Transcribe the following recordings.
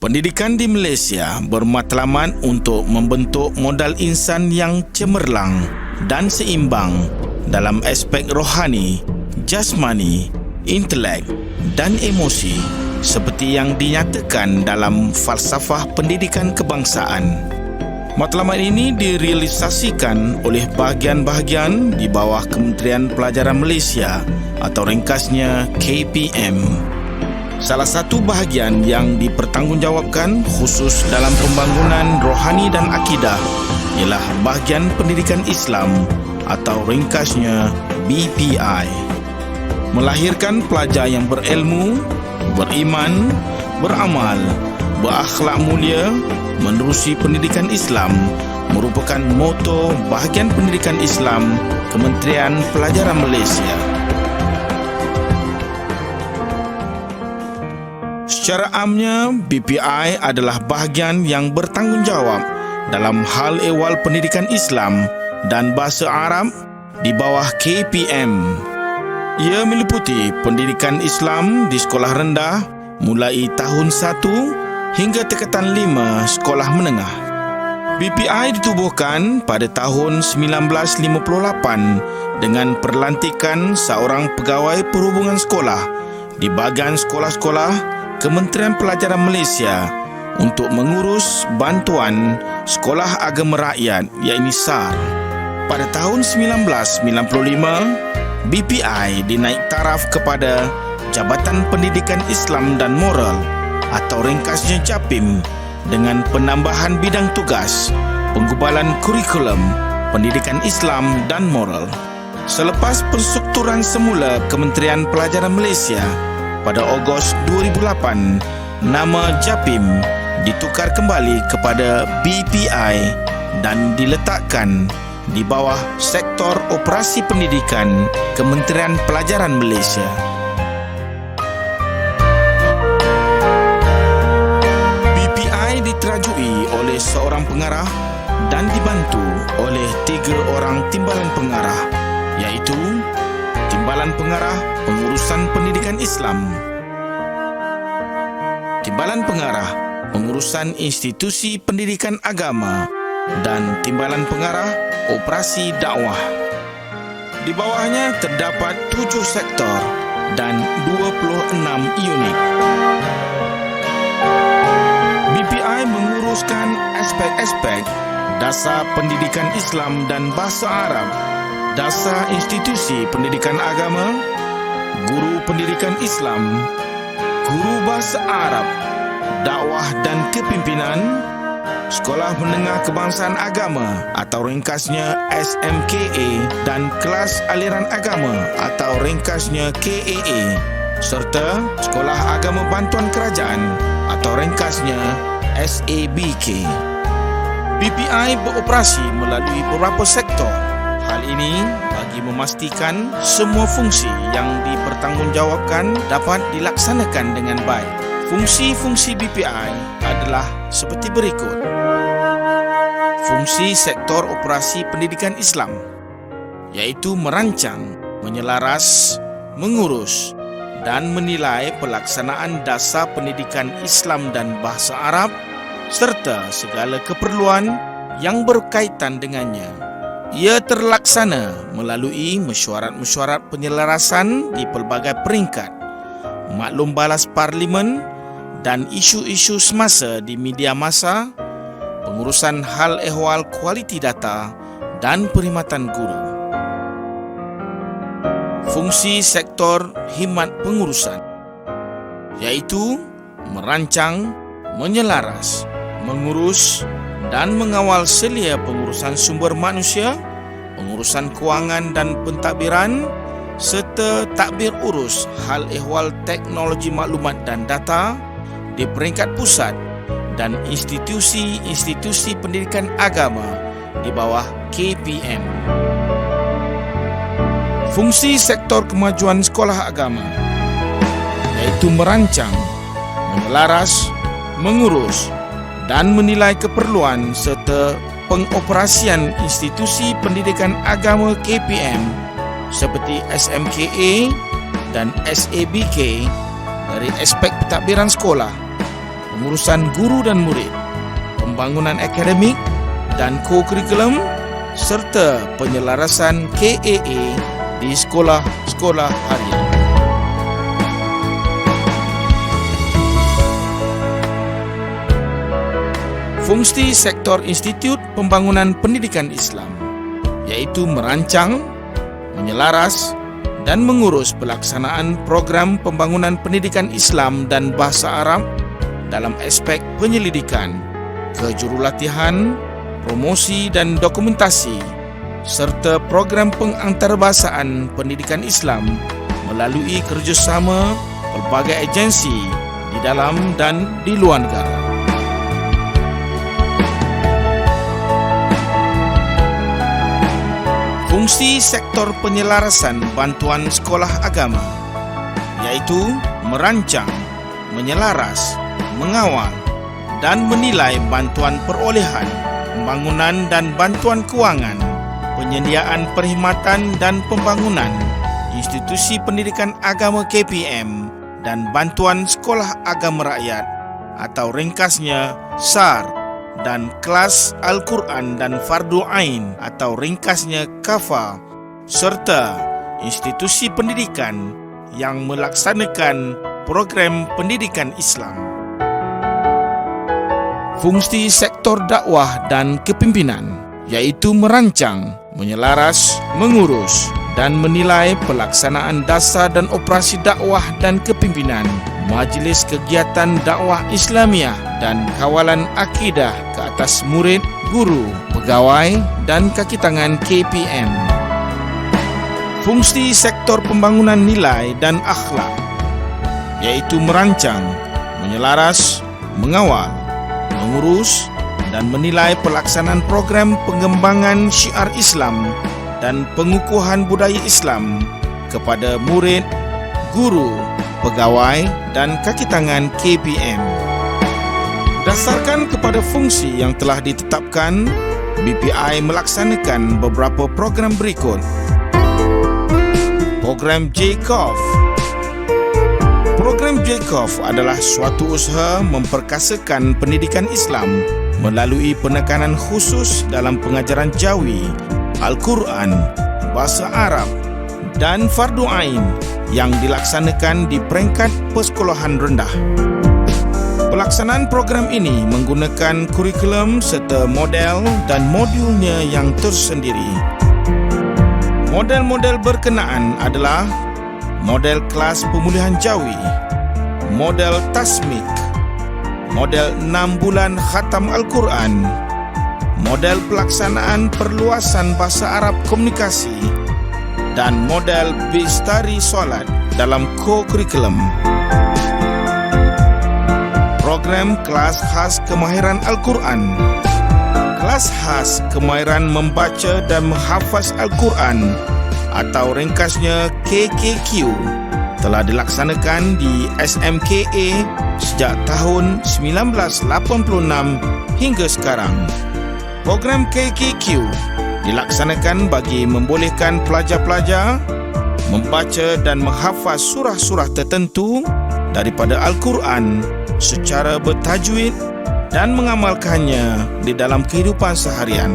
Pendidikan di Malaysia bermatlamat untuk membentuk modal insan yang cemerlang dan seimbang dalam aspek rohani, jasmani, intelek dan emosi seperti yang dinyatakan dalam falsafah pendidikan kebangsaan. Matlamat ini direalisasikan oleh bahagian-bahagian di bawah Kementerian Pelajaran Malaysia atau ringkasnya KPM. Salah satu bahagian yang dipertanggungjawabkan khusus dalam pembangunan rohani dan akidah ialah bahagian pendidikan Islam atau ringkasnya BPI. Melahirkan pelajar yang berilmu, beriman, beramal, berakhlak mulia, menerusi pendidikan Islam merupakan moto bahagian pendidikan Islam Kementerian Pelajaran Malaysia. Secara amnya, BPI adalah bahagian yang bertanggungjawab dalam hal ehwal pendidikan Islam dan bahasa Arab di bawah KPM. Ia meliputi pendidikan Islam di sekolah rendah mulai tahun 1 hingga tingkatan 5 sekolah menengah. BPI ditubuhkan pada tahun 1958 dengan perlantikan seorang pegawai perhubungan sekolah di bahagian sekolah-sekolah Kementerian Pelajaran Malaysia untuk mengurus bantuan Sekolah Agama Rakyat iaitu SAR. Pada tahun 1995, BPI dinaik taraf kepada Jabatan Pendidikan Islam dan Moral atau ringkasnya JAPIM dengan penambahan bidang tugas, penggubalan kurikulum, pendidikan Islam dan moral. Selepas penstrukturan semula Kementerian Pelajaran Malaysia, pada Ogos 2008, nama JAPIM ditukar kembali kepada BPI dan diletakkan di bawah Sektor Operasi Pendidikan Kementerian Pelajaran Malaysia. BPI diterajui oleh seorang pengarah dan dibantu oleh 3 orang timbalan pengarah, iaitu Timbalan Pengarah Pengurusan Pendidikan Islam, Timbalan Pengarah Pengurusan Institusi Pendidikan Agama, dan Timbalan Pengarah Operasi Dakwah. Di bawahnya terdapat 7 sektor dan 26 unit. BPI menguruskan aspek-aspek dasar pendidikan Islam dan bahasa Arab, dasar institusi pendidikan agama, guru pendidikan Islam, guru bahasa Arab, dakwah dan kepimpinan, sekolah menengah kebangsaan agama atau ringkasnya SMKA dan kelas aliran agama atau ringkasnya KAA, serta sekolah agama bantuan kerajaan atau ringkasnya SABK. BPI beroperasi melalui beberapa sektor. Hal ini bagi memastikan semua fungsi yang dipertanggungjawabkan dapat dilaksanakan dengan baik. Fungsi-fungsi BPI adalah seperti berikut. Fungsi Sektor Operasi Pendidikan Islam, iaitu merancang, menyelaras, mengurus dan menilai pelaksanaan dasar pendidikan Islam dan bahasa Arab serta segala keperluan yang berkaitan dengannya. Ia terlaksana melalui mesyuarat-mesyuarat penyelarasan di pelbagai peringkat, maklum balas parlimen dan isu-isu semasa di media masa, pengurusan hal ehwal kualiti data dan perkhidmatan guru. Fungsi Sektor Khidmat Pengurusan, iaitu merancang, menyelaras, mengurus dan mengawal selia pengurusan sumber manusia, pengurusan kewangan dan pentadbiran, serta tadbir urus hal ehwal teknologi maklumat dan data di peringkat pusat dan institusi-institusi pendidikan agama di bawah KPM. Fungsi Sektor Kemajuan Sekolah Agama, iaitu merancang, menyelaras, mengurus dan menilai keperluan serta pengoperasian institusi pendidikan agama KPM seperti SMKA dan SABK dari aspek pentadbiran sekolah, pengurusan guru dan murid, pembangunan akademik dan co-curriculum serta penyelarasan KAA di sekolah-sekolah harian. Fungsi sektor Institut Pembangunan Pendidikan Islam iaitu merancang, menyelaras dan mengurus pelaksanaan program pembangunan pendidikan Islam dan bahasa Arab dalam aspek penyelidikan, kejurulatihan, promosi dan dokumentasi serta program pengantarabahasaan pendidikan Islam melalui kerjasama pelbagai agensi di dalam dan di luar negara. Fungsi sektor penyelarasan bantuan sekolah agama iaitu merancang, menyelaras, mengawal dan menilai bantuan perolehan, pembangunan dan bantuan kewangan, penyediaan perkhidmatan dan pembangunan institusi pendidikan agama KPM dan bantuan sekolah agama rakyat atau ringkasnya SAR dan kelas Al-Quran dan Fardu Ain atau ringkasnya KAFA serta institusi pendidikan yang melaksanakan program pendidikan Islam. Fungsi sektor dakwah dan kepimpinan iaitu merancang, menyelaras, mengurus dan menilai pelaksanaan dasar dan operasi dakwah dan kepimpinan Majlis Kegiatan Dakwah Islamiah dan kawalan akidah ke atas murid, guru, pegawai dan kaki tangan KPM. Fungsi sektor pembangunan nilai dan akhlak iaitu merancang, menyelaras, mengawal, mengurus dan menilai pelaksanaan program pengembangan syiar Islam dan pengukuhan budaya Islam kepada murid, guru, pegawai dan kaki tangan KPM. Berdasarkan kepada fungsi yang telah ditetapkan, BPI melaksanakan beberapa program berikut. Program JCOF. Program JCOF adalah suatu usaha memperkasakan pendidikan Islam melalui penekanan khusus dalam pengajaran Jawi, Al-Quran, bahasa Arab dan Fardu Ain yang dilaksanakan di peringkat persekolahan rendah. Pelaksanaan program ini menggunakan kurikulum serta model dan modulnya yang tersendiri. Model-model berkenaan adalah model kelas pemulihan Jawi, model tasmik, model 6 bulan khatam Al-Quran, model pelaksanaan perluasan bahasa Arab komunikasi dan model bistari solat dalam co-curriculum. Program kelas khas kemahiran Al-Quran. Kelas khas kemahiran membaca dan menghafaz Al-Quran atau ringkasnya KKQ telah dilaksanakan di SMKA sejak tahun 1986 hingga sekarang. Program KKQ dilaksanakan bagi membolehkan pelajar-pelajar membaca dan menghafaz surah-surah tertentu daripada Al-Quran secara bertajwid dan mengamalkannya di dalam kehidupan seharian,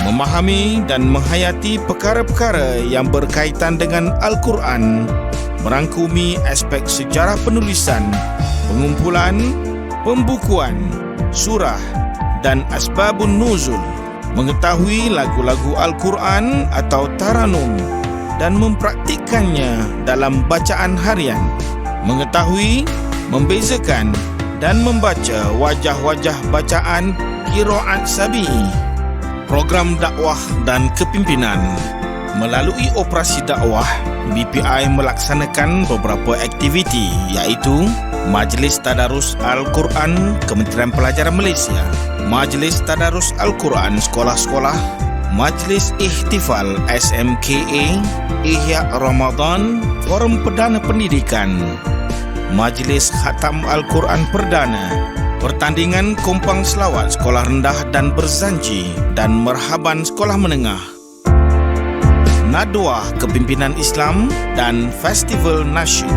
memahami dan menghayati perkara-perkara yang berkaitan dengan Al-Quran, merangkumi aspek sejarah penulisan, pengumpulan, pembukuan, surah dan asbabun nuzul, mengetahui lagu-lagu Al-Quran atau taranum dan mempraktikkannya dalam bacaan harian, mengetahui, membezakan dan membaca wajah-wajah bacaan qiraat sabi'i. Program dakwah dan kepimpinan. Melalui operasi dakwah, BPI melaksanakan beberapa aktiviti iaitu Majlis Tadarus Al-Quran Kementerian Pelajaran Malaysia, Majlis Tadarus Al-Quran sekolah-sekolah, Majlis Ihtifal SMKA, Ihya Ramadan, Forum Perdana Pendidikan, Majlis Khatam Al-Quran Perdana, pertandingan kompang selawat sekolah rendah dan berzanji dan merhaban sekolah menengah, Nadwah Kepimpinan Islam dan Festival Nasyid.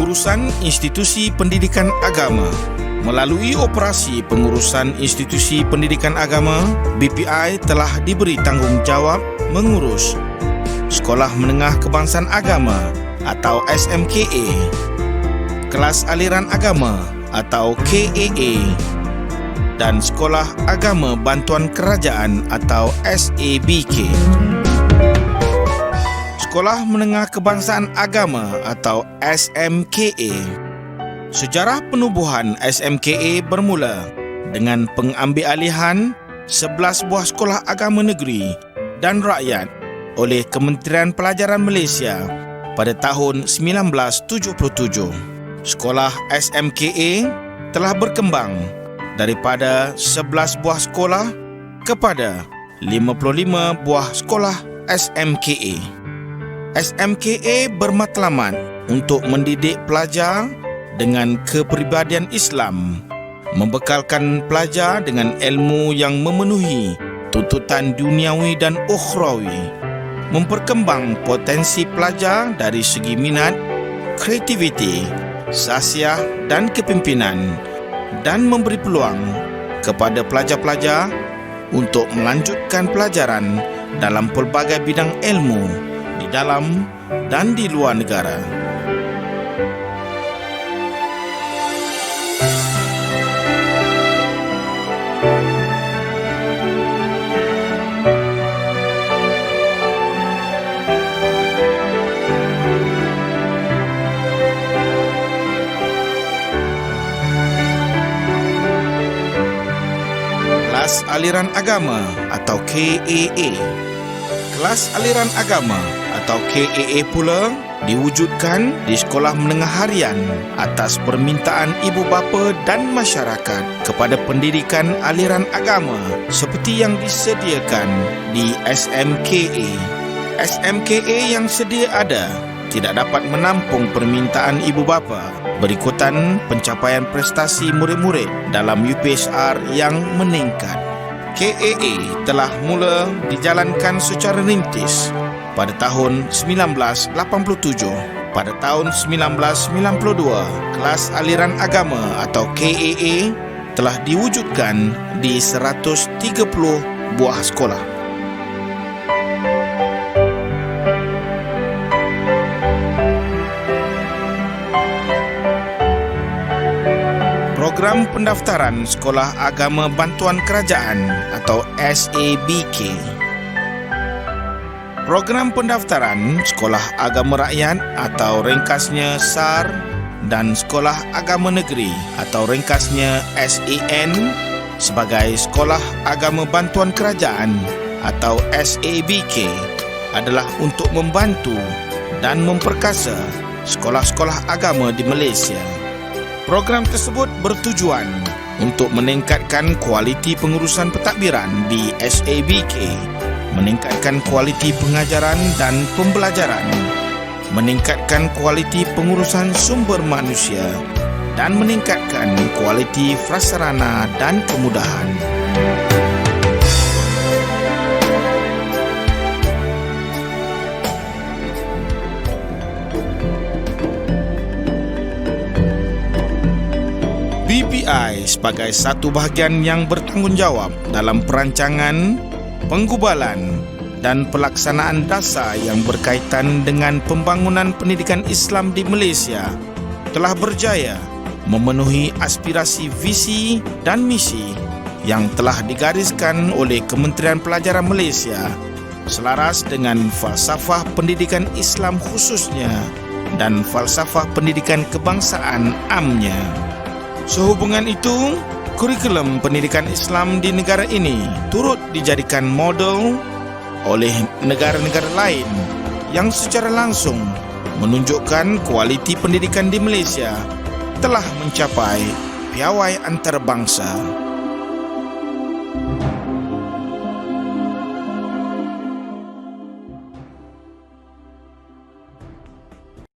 pengurusan institusi pendidikan agama. Melalui operasi pengurusan institusi pendidikan agama, BPI telah diberi tanggungjawab mengurus Sekolah Menengah Kebangsaan Agama atau SMKA, Kelas Aliran Agama atau KAA, dan Sekolah Agama Bantuan Kerajaan atau SABK. Sekolah Menengah Kebangsaan Agama atau SMKA. Sejarah penubuhan SMKA bermula dengan pengambilalihan 11 buah sekolah agama negeri dan rakyat oleh Kementerian Pelajaran Malaysia pada tahun 1977. Sekolah SMKA telah berkembang daripada 11 buah sekolah kepada 55 buah sekolah SMKA. SMKA bermatlamat untuk mendidik pelajar dengan kepribadian Islam, membekalkan pelajar dengan ilmu yang memenuhi tuntutan duniawi dan ukhrawi, memperkembang potensi pelajar dari segi minat, kreativiti, sahsiah dan kepimpinan, dan memberi peluang kepada pelajar-pelajar untuk melanjutkan pelajaran dalam pelbagai bidang ilmu di dalam dan di luar negara. Kelas Aliran Agama atau KAA. Kelas Aliran Agama atau KAA pula diwujudkan di sekolah menengah harian atas permintaan ibu bapa dan masyarakat kepada pendidikan aliran agama seperti yang disediakan di SMKA. SMKA yang sedia ada tidak dapat menampung permintaan ibu bapa berikutan pencapaian prestasi murid-murid dalam UPSR yang meningkat. KAA telah mula dijalankan secara rintis pada tahun 1987. Pada tahun 1992, kelas aliran agama atau KAA telah diwujudkan di 130 buah sekolah. Program pendaftaran Sekolah Agama Bantuan Kerajaan atau SABK. Program pendaftaran Sekolah Agama Rakyat atau ringkasnya SAR dan Sekolah Agama Negeri atau ringkasnya SAN sebagai Sekolah Agama Bantuan Kerajaan atau SABK adalah untuk membantu dan memperkasa sekolah-sekolah agama di Malaysia. Program tersebut bertujuan untuk meningkatkan kualiti pengurusan pentadbiran di SABK, meningkatkan kualiti pengajaran dan pembelajaran, meningkatkan kualiti pengurusan sumber manusia, dan meningkatkan kualiti prasarana dan kemudahan. BPI sebagai satu bahagian yang bertanggungjawab dalam perancangan, penggubalan dan pelaksanaan dasar yang berkaitan dengan pembangunan pendidikan Islam di Malaysia telah berjaya memenuhi aspirasi visi dan misi yang telah digariskan oleh Kementerian Pelajaran Malaysia selaras dengan falsafah pendidikan Islam khususnya dan falsafah pendidikan kebangsaan amnya. Sehubungan itu, kurikulum pendidikan Islam di negara ini turut dijadikan model oleh negara-negara lain yang secara langsung menunjukkan kualiti pendidikan di Malaysia telah mencapai piawai antarabangsa.